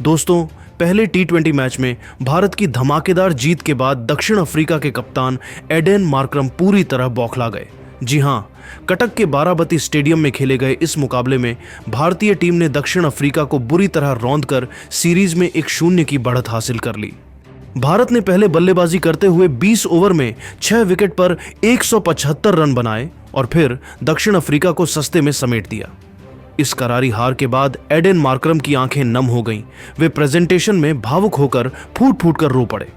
दोस्तों, पहले टी20 मैच में भारत की धमाकेदार जीत के बाद दक्षिण अफ्रीका के कप्तान एडेन मार्करम पूरी तरह बौखला गए। जी हां, कटक के बाराबती स्टेडियम में खेले गए इस मुकाबले में भारतीय टीम ने दक्षिण अफ्रीका को बुरी तरह रौंदकर सीरीज में 1-0 की बढ़त हासिल कर ली। भारत ने पहले बल्लेबाजी करते हुए 20 ओवर में 6 विकेट पर 175 रन बनाए और फिर दक्षिण अफ्रीका को सस्ते में समेट दिया। इस करारी हार के बाद एडेन मार्करम की आंखें नम हो गईं। वे प्रेजेंटेशन में भावुक होकर फूट फूट कर रो पड़े।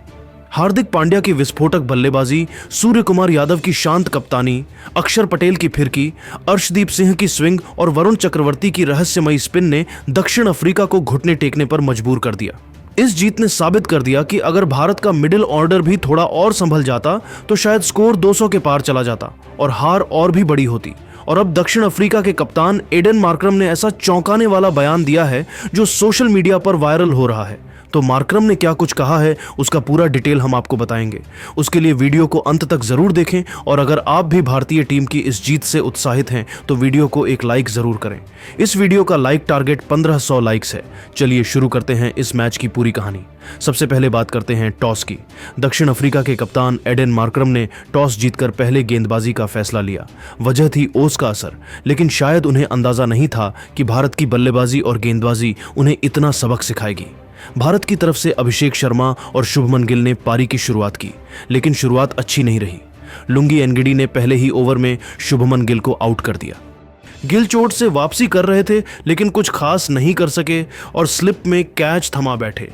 हार्दिक पांड्या की विस्फोटक बल्लेबाजी, सूर्य कुमार यादव की शांत कप्तानी, अक्षर पटेल की फिरकी, अर्शदीप सिंह की स्विंग और वरुण चक्रवर्ती की रहस्यमयी स्पिन ने दक्षिण अफ्रीका को घुटने टेकने पर मजबूर कर दिया। इस जीत ने साबित कर दिया कि अगर भारत का मिडिल ऑर्डर भी थोड़ा और संभल जाता तो शायद स्कोर 200 के पार चला जाता और हार और भी बड़ी होती। और अब दक्षिण अफ्रीका के कप्तान एडेन मार्करम ने ऐसा चौंकाने वाला बयान दिया है जो सोशल मीडिया पर वायरल हो रहा है। तो मार्करम ने क्या कुछ कहा है उसका पूरा डिटेल हम आपको बताएंगे। उसके लिए वीडियो को अंत तक जरूर देखें और अगर आप भी भारतीय टीम की इस जीत से उत्साहित हैं तो वीडियो को एक लाइक जरूर करें। इस वीडियो का लाइक टारगेट 1500 लाइक्स है। चलिए शुरू करते हैं इस मैच की पूरी कहानी। सबसे पहले बात करते हैं टॉस की। दक्षिण अफ्रीका के कप्तान एडेन मार्करम ने टॉस जीतकर पहले गेंदबाजी का फैसला लिया। वजह थी ओस का असर, लेकिन शायद उन्हें अंदाजा नहीं था कि भारत की बल्लेबाजी और गेंदबाजी उन्हें इतना सबक सिखाएगी। भारत की तरफ से अभिषेक शर्मा और शुभमन गिल ने पारी की शुरुआत की, लेकिन शुरुआत अच्छी नहीं रही। लुंगी एनगिडी ने पहले ही ओवर में शुभमन गिल को आउट कर दिया। गिल चोट से वापसी कर रहे थे लेकिन कुछ खास नहीं कर सके और स्लिप में कैच थमा बैठे।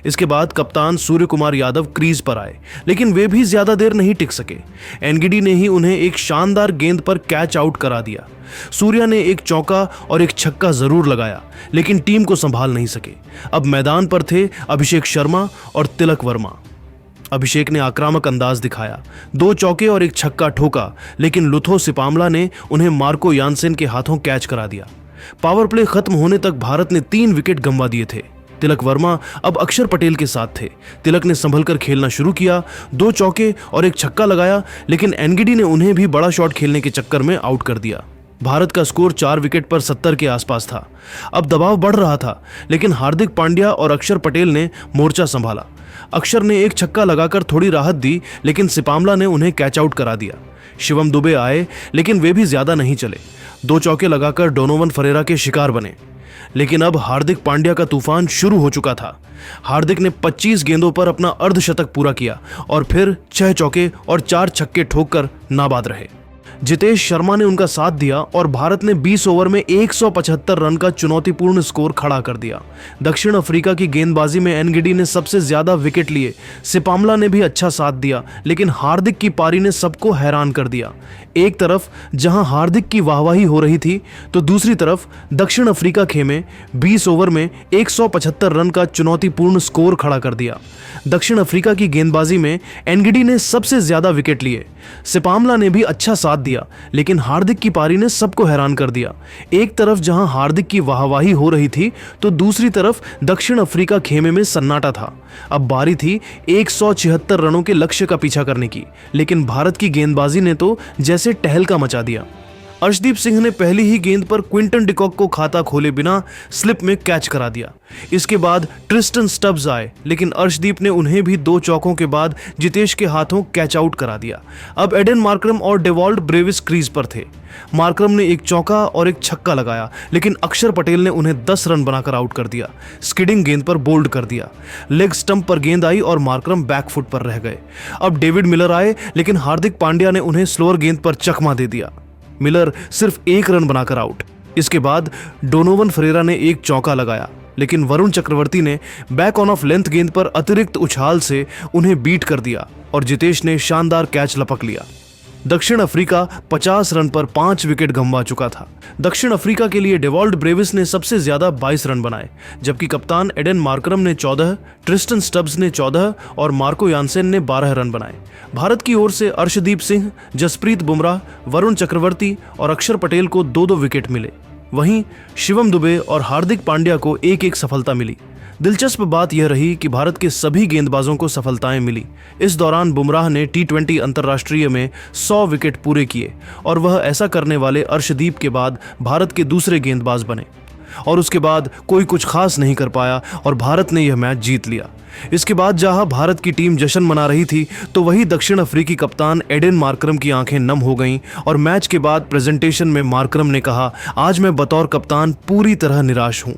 इसके बाद कप्तान सूर्य कुमार यादव क्रीज पर आए, लेकिन वे भी ज्यादा देर नहीं टिक सके। एनगिडी ने ही उन्हें एक शानदार गेंद पर कैच आउट करा दिया। सूर्या ने एक चौका और एक छक्का जरूर लगाया, लेकिन टीम को संभाल नहीं सके। अब मैदान पर थे अभिषेक शर्मा और तिलक वर्मा। अभिषेक ने आक्रामक अंदाज दिखाया, 2 चौके और एक छक्का ठोका, लेकिन लुथो सिपामला ने उन्हें मार्को यानसेन के हाथों कैच करा दिया। पावर प्ले खत्म होने तक भारत ने 3 विकेट गंवा दिए थे। तिलक वर्मा अब अक्षर पटेल के साथ थे। तिलक ने संभलकर खेलना शुरू किया, 2 चौके और एक छक्का लगाया, लेकिन एनगिडी ने उन्हें भी बड़ा शॉट खेलने के चक्कर में आउट कर दिया। भारत का स्कोर 4 विकेट पर 70 के आसपास था। अब दबाव बढ़ रहा था, लेकिन हार्दिक पांड्या और अक्षर पटेल ने मोर्चा संभाला। अक्षर ने एक छक्का लगाकर थोड़ी राहत दी, लेकिन सिपामला ने उन्हें कैच आउट करा दिया। शिवम दुबे आए, लेकिन वे भी ज्यादा नहीं चले। 2 चौके लगाकर डोनोवन फरेरा के शिकार बने। लेकिन अब हार्दिक पांड्या का तूफान शुरू हो चुका था। हार्दिक ने 25 गेंदों पर अपना अर्धशतक पूरा किया और फिर 6 चौके और 4 छक्के ठोककर नाबाद रहे। जितेश शर्मा ने उनका साथ दिया और भारत ने 20 ओवर में 175 रन का चुनौतीपूर्ण स्कोर खड़ा कर दिया। दक्षिण अफ्रीका की गेंदबाजी में एनगिडी ने सबसे ज्यादा विकेट लिए। सिपामला ने भी अच्छा साथ दिया, लेकिन हार्दिक की पारी ने सबको हैरान कर दिया। एक तरफ जहां हार्दिक की वाहवाही हो रही थी तो दूसरी तरफ दक्षिण अफ्रीका खेमे 20 ओवर में 175 रन का चुनौतीपूर्ण स्कोर खड़ा कर दिया। दक्षिण अफ्रीका की गेंदबाजी में एनगिडी ने सबसे ज्यादा विकेट लिए। सिपामला ने भी अच्छा साथ दिया, लेकिन हार्दिक की पारी ने सबको हैरान कर दिया। एक तरफ जहां हार्दिक की वाहवाही हो रही थी तो दूसरी तरफ दक्षिण अफ्रीका खेमे में सन्नाटा था। अब बारी थी 176 रनों के लक्ष्य का पीछा करने की, लेकिन भारत की गेंदबाजी ने तो जैसे टहलका मचा दिया। अर्शदीप सिंह ने पहली ही गेंद पर क्विंटन डिकॉक को खाता खोले बिना स्लिप में कैच करा दिया। इसके बाद ट्रिस्टन स्टब्स आए, लेकिन अर्शदीप ने उन्हें भी 2 चौकों के बाद जितेश के हाथों कैच आउट करा दिया। अब एडेन मार्करम और डेवॉल्ट ब्रेविस क्रीज पर थे। मार्करम ने एक चौका और एक छक्का लगाया, लेकिन अक्षर पटेल ने उन्हें 10 रन बनाकर आउट कर दिया। स्किडिंग गेंद पर बोल्ड कर दिया। लेग स्टंप पर गेंद आई और मार्करम बैकफुट पर रह गए। अब डेविड मिलर आए, लेकिन हार्दिक पांड्या ने उन्हें स्लोअर गेंद पर चकमा दे दिया। मिलर सिर्फ 1 रन बनाकर आउट। इसके बाद डोनोवन फरेरा ने एक चौका लगाया, लेकिन वरुण चक्रवर्ती ने बैक ऑन ऑफ लेंथ गेंद पर अतिरिक्त उछाल से उन्हें बीट कर दिया और जितेश ने शानदार कैच लपक लिया। दक्षिण अफ्रीका 50 रन पर 5 विकेट गंवा चुका था। दक्षिण अफ्रीका के लिए डेवॉल्ट ब्रेविस ने सबसे ज्यादा 22 रन बनाए, जबकि कप्तान एडेन मार्करम ने 14, ट्रिस्टन स्टब्स ने 14 और मार्को यानसेन ने 12 रन बनाए। भारत की ओर से अर्शदीप सिंह, जसप्रीत बुमराह, वरुण चक्रवर्ती और अक्षर पटेल को 2-2 विकेट मिले। वहीं शिवम दुबे और हार्दिक पांड्या को 1-1 सफलता मिली। दिलचस्प बात यह रही कि भारत के सभी गेंदबाजों को सफलताएं मिली। इस दौरान बुमराह ने टी20 अंतर्राष्ट्रीय में 100 विकेट पूरे किए और वह ऐसा करने वाले अर्शदीप के बाद भारत के दूसरे गेंदबाज बने। और उसके बाद कोई कुछ खास नहीं कर पाया और भारत ने यह मैच जीत लिया। इसके बाद जहां भारत की टीम जश्न मना रही थी तो वही दक्षिण अफ्रीकी कप्तान एडेन मार्करम की आंखें नम हो गईं और मैच के बाद प्रेजेंटेशन में मार्करम ने कहा, आज मैं बतौर कप्तान पूरी तरह निराश हूं।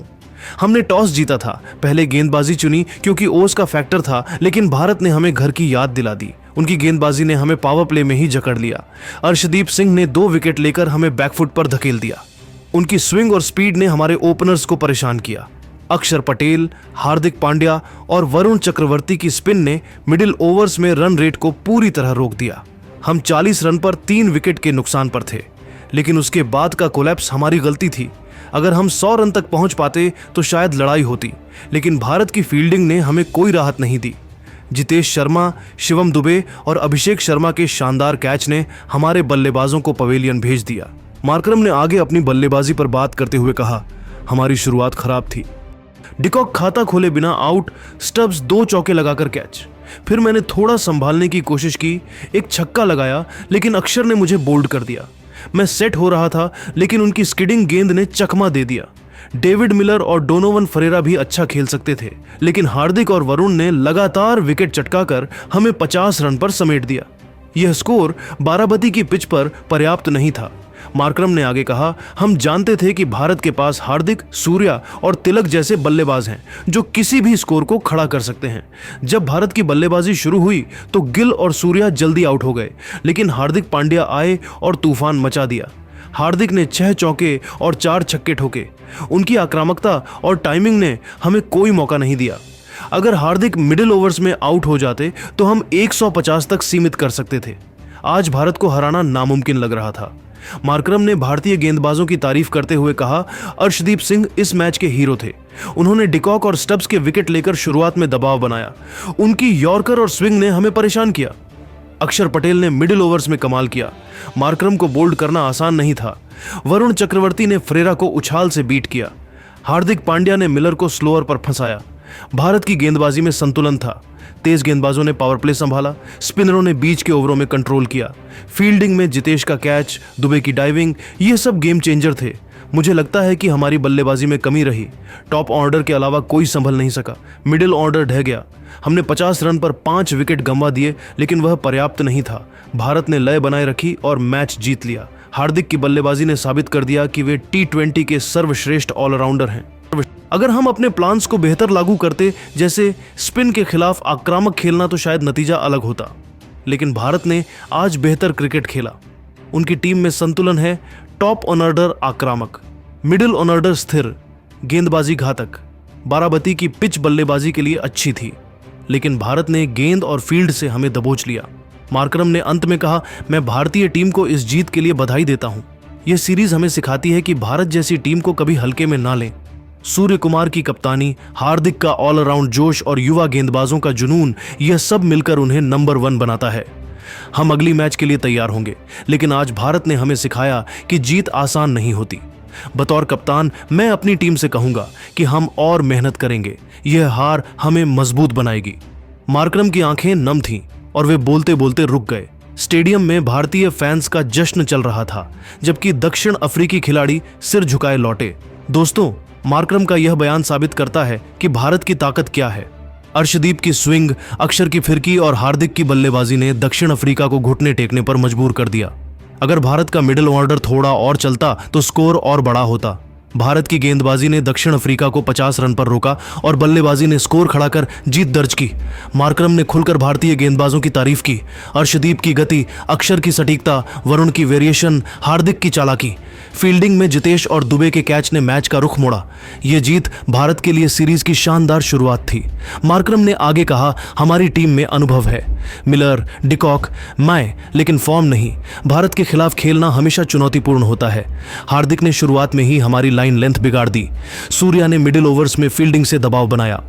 हमने टॉस जीता था, पहले गेंदबाजी चुनी क्योंकि ओस का फैक्टर था, लेकिन भारत ने हमें घर की याद दिला दी। उनकी गेंदबाजी ने हमें पावर प्ले में ही जकड़ लिया। अर्शदीप सिंह ने 2 विकेट लेकर हमें बैकफुट पर धकेल दिया। उनकी स्विंग और स्पीड ने हमारे ओपनर्स को परेशान किया। अक्षर पटेल, हार्दिक पांड्या और वरुण चक्रवर्ती की स्पिन ने मिडिल ओवर्स में रन रेट को पूरी तरह रोक दिया। हम 40 रन पर 3 विकेट के नुकसान पर थे, लेकिन उसके बाद का कोलैप्स हमारी गलती थी। अगर हम 100 रन तक पहुंच पाते तो शायद लड़ाई होती, लेकिन भारत की फील्डिंग ने हमें कोई राहत नहीं दी। जितेश शर्मा, शिवम दुबे और अभिषेक शर्मा के शानदार कैच ने हमारे बल्लेबाजों को पवेलियन भेज दिया। मार्करम ने आगे अपनी बल्लेबाजी पर बात करते हुए कहा, हमारी शुरुआत खराब थी। डिकॉक खाता खोले बिना आउट, स्टब्स 2 चौके लगाकर कैच। फिर मैंने थोड़ा संभालने की कोशिश की, एक छक्का लगाया, लेकिन अक्षर ने मुझे बोल्ड कर दिया। मैं सेट हो रहा था, लेकिन उनकी स्किडिंग गेंद ने चकमा दे दिया। डेविड मिलर और डोनोवन फरेरा भी अच्छा खेल सकते थे, लेकिन हार्दिक और वरुण ने लगातार विकेट चटकाकर हमें 50 रन पर समेट दिया। यह स्कोर बाराबती की पिच पर पर्याप्त नहीं था। मार्करम ने आगे कहा, हम जानते थे कि भारत के पास हार्दिक, सूर्या और तिलक जैसे बल्लेबाज हैं जो किसी भी स्कोर को खड़ा कर सकते हैं। जब भारत की बल्लेबाजी शुरू हुई तो गिल और सूर्या जल्दी आउट हो गए, लेकिन हार्दिक पांड्या आए और तूफान मचा दिया। हार्दिक ने 6 चौके और 4 छक्के ठोके। उनकी आक्रामकता और टाइमिंग ने हमें कोई मौका नहीं दिया। अगर हार्दिक मिडिल ओवर्स में आउट हो जाते तो हम 150 तक सीमित कर सकते थे। आज भारत को हराना नामुमकिन लग रहा था। मार्करम ने भारतीय गेंदबाजों की तारीफ करते हुए कहा, अर्शदीप सिंह इस मैच के हीरो थे। उन्होंने डिकॉक और स्टब्स के विकेट लेकर शुरुआत में दबाव बनाया। उनकी यॉर्कर और स्विंग ने हमें परेशान किया। अक्षर पटेल ने मिडिल ओवर्स में कमाल किया। मार्करम को बोल्ड करना आसान नहीं था। वरुण चक्रवर्ती ने फरेरा को उछाल से बीट किया। हार्दिक पांड्या ने मिलर को स्लोअर पर फंसाया। भारत की गेंदबाजी में संतुलन था। तेज गेंदबाजों ने पावर प्ले संभाला, स्पिनरों ने बीच के ओवरों में कंट्रोल किया। फील्डिंग में जितेश का कैच, दुबे की डाइविंग, ये सब गेम चेंजर थे। मुझे लगता है कि हमारी बल्लेबाजी में कमी रही। टॉप ऑर्डर के अलावा कोई संभल नहीं सका। मिडिल ऑर्डर ढह गया। हमने 50 रन पर 5 विकेट गंवा दिए, लेकिन वह पर्याप्त नहीं था। भारत ने लय बनाए रखी और मैच जीत लिया। हार्दिक की बल्लेबाजी ने साबित कर दिया कि वे T20 के सर्वश्रेष्ठ ऑलराउंडर हैं। अगर हम अपने प्लान्स को बेहतर लागू करते, जैसे स्पिन के खिलाफ आक्रामक खेलना, तो शायद नतीजा अलग होता। लेकिन भारत ने आज बेहतर क्रिकेट खेला। उनकी टीम में संतुलन है। टॉप ऑनर्डर आक्रामक, मिडिल ऑनर्डर स्थिर, गेंदबाजी घातक। बाराबती की पिच बल्लेबाजी के लिए अच्छी थी, लेकिन भारत ने गेंद और फील्ड से हमें दबोच लिया। मार्करम ने अंत में कहा, मैं भारतीय टीम को इस जीत के लिए बधाई देता हूं। यह सीरीज हमें सिखाती है कि भारत जैसी टीम को कभी हल्के में ना लें। सूर्य कुमार की कप्तानी, हार्दिक का ऑलराउंड जोश और युवा गेंदबाजों का जुनून, यह सब मिलकर उन्हें नंबर 1 बनाता है। हम अगली मैच के लिए तैयार होंगे, लेकिन आज भारत ने हमें सिखाया कि जीत आसान नहीं होती। बतौर कप्तान मैं अपनी टीम से कहूंगा कि हम और मेहनत करेंगे। यह हार हमें मजबूत बनाएगी। मार्करम की आंखें नम थीं और वे बोलते बोलते रुक गए। स्टेडियम में भारतीय फैंस का जश्न चल रहा था, जबकि दक्षिण अफ्रीकी खिलाड़ी सिर झुकाए लौटे। दोस्तों, मार्करम का यह बयान साबित करता है कि भारत की ताकत क्या है। अर्शदीप की स्विंग, अक्षर की फिरकी और हार्दिक की बल्लेबाजी ने दक्षिण अफ्रीका को घुटने टेकने पर मजबूर कर दिया। अगर भारत का मिडिल ऑर्डर थोड़ा और चलता तो स्कोर और बड़ा होता। भारत की गेंदबाजी ने दक्षिण अफ्रीका को 50 रन पर रोका और बल्लेबाजी ने स्कोर खड़ा कर जीत दर्ज की। मार्करम ने खुलकर भारतीय गेंदबाजों की तारीफ की। अर्शदीप की गति, अक्षर की सटीकता, वरुण की वेरिएशन, हार्दिक की चालाकी, फील्डिंग में जितेश और दुबे के कैच ने मैच का रुख मोड़ा। यह जीत भारत के लिए सीरीज की शानदार शुरुआत थी। मार्करम ने आगे कहा, हमारी टीम में अनुभव है, मिलर, डिकॉक, मैं, लेकिन फॉर्म नहीं। भारत के खिलाफ खेलना हमेशा चुनौतीपूर्ण होता है। हार्दिक ने शुरुआत में ही हमारी लाइन लेंथ बिगाड़ दी। सूर्या ने मिडिल ओवर्स में फील्डिंग से दबाव बनाया।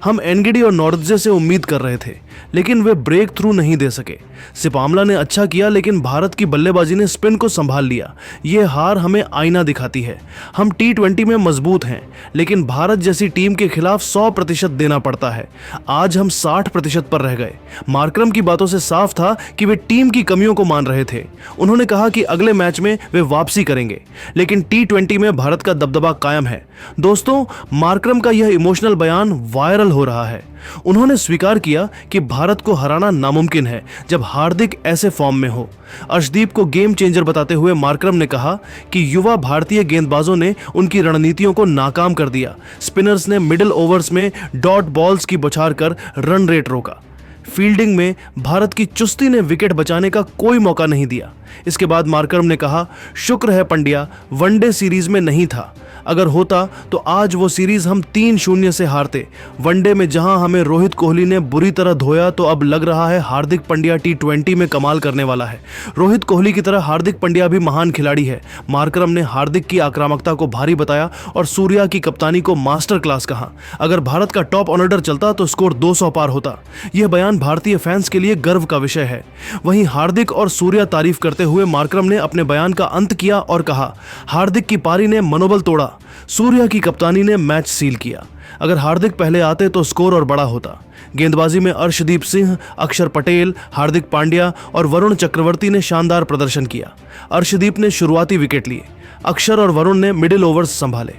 हम एनगिडी और नॉर्दजे से उम्मीद कर रहे थे, लेकिन वे ब्रेक थ्रू नहीं दे सके। सिर्फ आमला ने अच्छा किया, लेकिन भारत की बल्लेबाजी ने स्पिन को संभाल लिया। ये हार हमें आईना दिखाती है। हम T20 में मजबूत हैं, लेकिन भारत जैसी टीम के खिलाफ 100% देना पड़ता है। आज हम 60% पर रह गए। मार्करम की बातों से साफ था कि वे टीम की कमियों को मान रहे थे। उन्होंने कहा कि अगले मैच में वे वापसी करेंगे, लेकिन T20 में भारत का दबदबा कायम है। दोस्तों, मार्करम का यह इमोशनल बयान वायरल हो रहा है। उन्होंने स्वीकार किया कि भारत को हराना नामुमकिन है जब हार्दिक ऐसे फॉर्म में हो। अर्शदीप को गेम चेंजर बताते हुए मार्करम ने कहा कि युवा भारतीय गेंदबाजों ने उनकी रणनीतियों को नाकाम कर दिया। स्पिनर्स ने मिडिल ओवर्स में डॉट बॉल्स की बौछार कर रन रेट रोका। फील्डिंग में भारत की चुस्ती ने विकेट बचाने का कोई मौका नहीं दिया। इसके बाद मार्करम ने कहा, शुक्र है पंड्या वनडे सीरीज में नहीं था। अगर होता तो आज वो सीरीज हम 3-0 से हारते। वनडे में जहां हमें रोहित कोहली ने बुरी तरह धोया, तो अब लग रहा है हार्दिक पंड्या T20 में कमाल करने वाला है। रोहित कोहली की तरह हार्दिक पंड्या भी महान खिलाड़ी है। मार्करम ने हार्दिक की आक्रामकता को भारी बताया और सूर्या की कप्तानी को मास्टर क्लास कहा। अगर भारत का टॉप ऑर्डर चलता तो स्कोर 200 पार होता। यह बयान भारतीय फैंस के लिए गर्व का विषय है। वहीं हार्दिक और सूर्या तारीफ करते हुए मार्करम ने अपने बयान का अंत किया और कहा, हार्दिक की पारी ने मनोबल तोड़ा, सूर्या की कप्तानी ने मैच सील किया। अगर हार्दिक पहले आते तो स्कोर और बड़ा होता। गेंदबाजी में अर्शदीप सिंह, अक्षर पटेल, हार्दिक पांड्या और वरुण चक्रवर्ती ने शानदार प्रदर्शन किया। अर्शदीप ने शुरुआती विकेट लिए, अक्षर और वरुण ने मिडिल ओवर्स संभाले,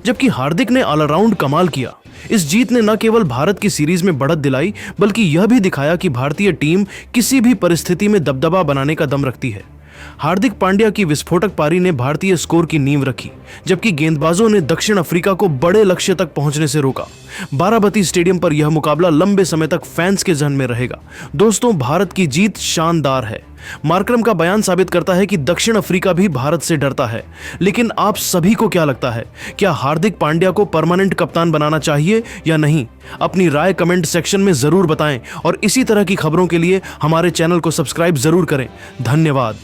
जबकि हार्दिक ने ऑलराउंड कमाल किया। इस जीत ने न केवल भारत की सीरीज में बढ़त दिलाई, बल्कि यह भी दिखाया कि भारतीय टीम किसी भी परिस्थिति में दबदबा बनाने का दम रखती है। हार्दिक पांड्या की विस्फोटक पारी ने भारतीय स्कोर की नींव रखी, जबकि गेंदबाजों ने दक्षिण अफ्रीका को बड़े लक्ष्य तक पहुंचने से रोका। बाराबती स्टेडियम पर यह मुकाबला लंबे समय तक फैंस के जहन में रहेगा। दोस्तों, भारत की जीत शानदार है। मार्करम का बयान साबित करता है कि दक्षिण अफ्रीका भी भारत से डरता है। लेकिन आप सभी को क्या लगता है, क्या हार्दिक पांड्या को परमानेंट कप्तान बनाना चाहिए या नहीं? अपनी राय कमेंट सेक्शन में जरूर बताएं और इसी तरह की खबरों के लिए हमारे चैनल को सब्सक्राइब जरूर करें। धन्यवाद।